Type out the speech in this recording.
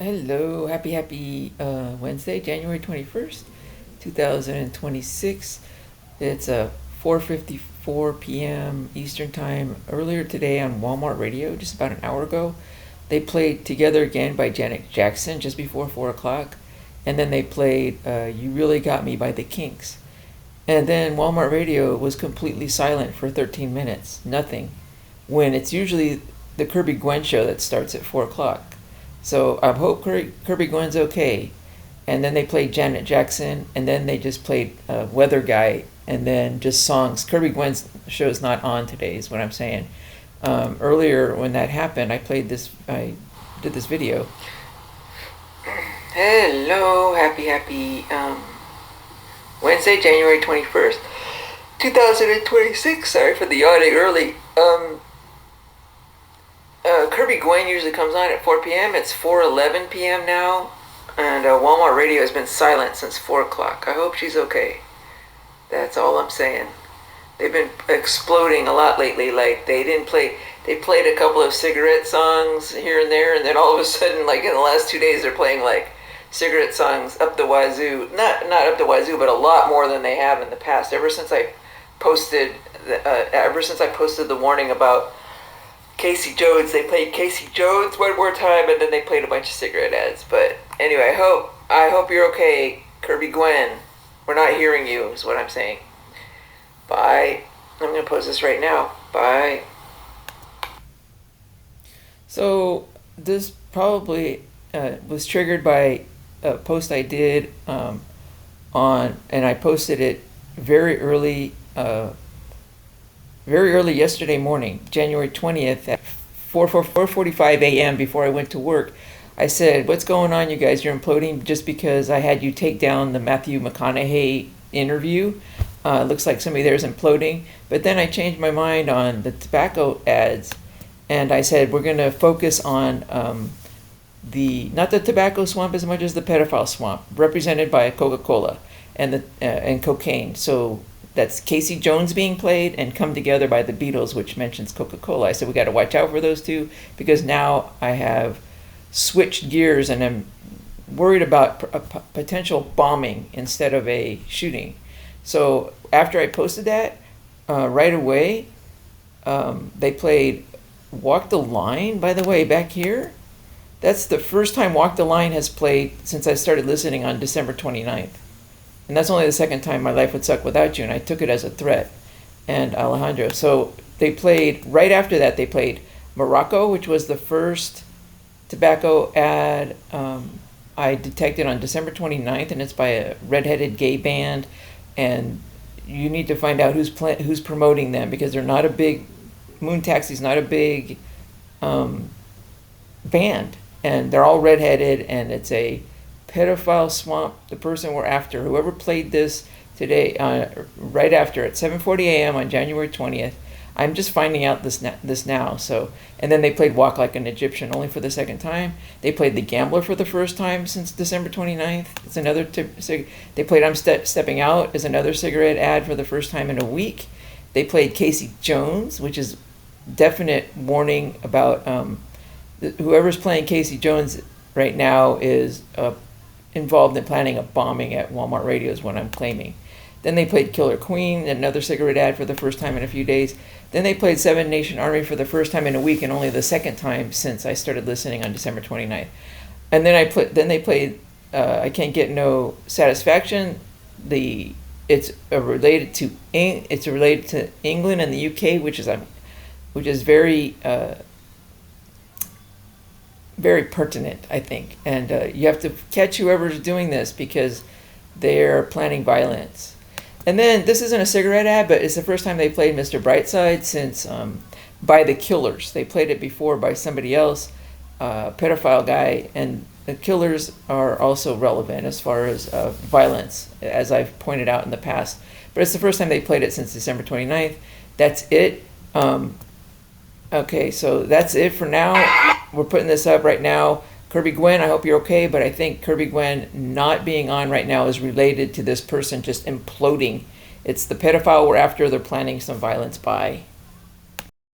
Hello, happy Wednesday, January 21st, 2026. It's 4:54 p.m. Eastern Time. Earlier today on Walmart Radio, just about an hour ago, they played Together Again by Janet Jackson just before 4 o'clock. And then they played You Really Got Me by the Kinks. And then Walmart Radio was completely silent for 13 minutes, nothing, when it's usually the Kirby Gwen show that starts at 4 o'clock. So I hope Kirby Gwen's okay. And then they played Janet Jackson, and then they just played Weather Guy, and then just songs. Kirby Gwen's show's not on today, is what I'm saying. Earlier when that happened, I did this video. Hello, happy Wednesday, January 21st, 2026. Sorry for the yawning early. Kirby Gwen usually comes on at 4 p.m. It's 4:11 p.m. now, and Walmart Radio has been silent since 4 o'clock. I hope she's okay. That's all I'm saying. They've been exploding a lot lately. Like, they played a couple of cigarette songs here and there, and then all of a sudden, like in the last 2 days, they're playing like cigarette songs up the wazoo. Not up the wazoo, but a lot more than they have in the past. Ever since I posted the warning about Casey Jones, they played Casey Jones one more time, and then they played a bunch of cigarette ads. But anyway, I hope you're okay, Kirby Gwen. We're not hearing you, is what I'm saying. Bye. I'm going to post this right now. Bye. So this probably was triggered by a post I did and I posted it very early yesterday morning, January 20th at 4:45 a.m. before I went to work. I said, what's going on, you guys? You're imploding just because I had you take down the Matthew McConaughey interview. Looks like somebody there is imploding. But then I changed my mind on the tobacco ads, and I said, we're going to focus on not the tobacco swamp as much as the pedophile swamp, represented by Coca-Cola and cocaine. So that's Casey Jones being played and Come Together by the Beatles, which mentions Coca-Cola. I said we got to watch out for those two, because now I have switched gears and I'm worried about a potential bombing instead of a shooting. So after I posted that, right away, they played Walk the Line, by the way, back here. That's the first time Walk the Line has played since I started listening on December 29th. And that's only the second time My Life Would Suck Without You, and I took it as a threat. And Alejandro. So they played, right after that, they played Morocco, which was the first tobacco ad I detected on December 29th, and it's by a redheaded gay band. And you need to find out who's promoting them, because they're not a big, Moon Taxi's not a big band. And they're all redheaded, and it's a pedophile swamp, the person we're after. Whoever played this today, right after at 7:40 a.m. on January 20th. I'm just finding out this now. So, and then they played Walk Like an Egyptian only for the second time. They played The Gambler for the first time since December 29th. It's another they played I'm Stepping Out as another cigarette ad for the first time in a week. They played Casey Jones, which is definite warning about whoever's playing Casey Jones right now is involved in planning a bombing at Walmart Radio, is what I'm claiming. Then they played Killer Queen, another cigarette ad for the first time in a few days. Then they played Seven Nation Army for the first time in a week, and only the second time since I started listening on December 29th. And then they played I Can't Get No Satisfaction. It's related to England and the UK, which is very very pertinent, I think. And you have to catch whoever's doing this, because they're planning violence. And then this isn't a cigarette ad, but it's the first time they played Mr. Brightside since by the Killers. They played it before by somebody else, pedophile guy, and the Killers are also relevant as far as violence, as I've pointed out in the past. But it's the first time they played it since December 29th. That's it. Okay, so that's it for now. We're putting this up right now. Kirby Gwen, I hope you're okay, but I think Kirby Gwen not being on right now is related to this person just imploding. It's the pedophile we're after. They're planning some violence. Bye.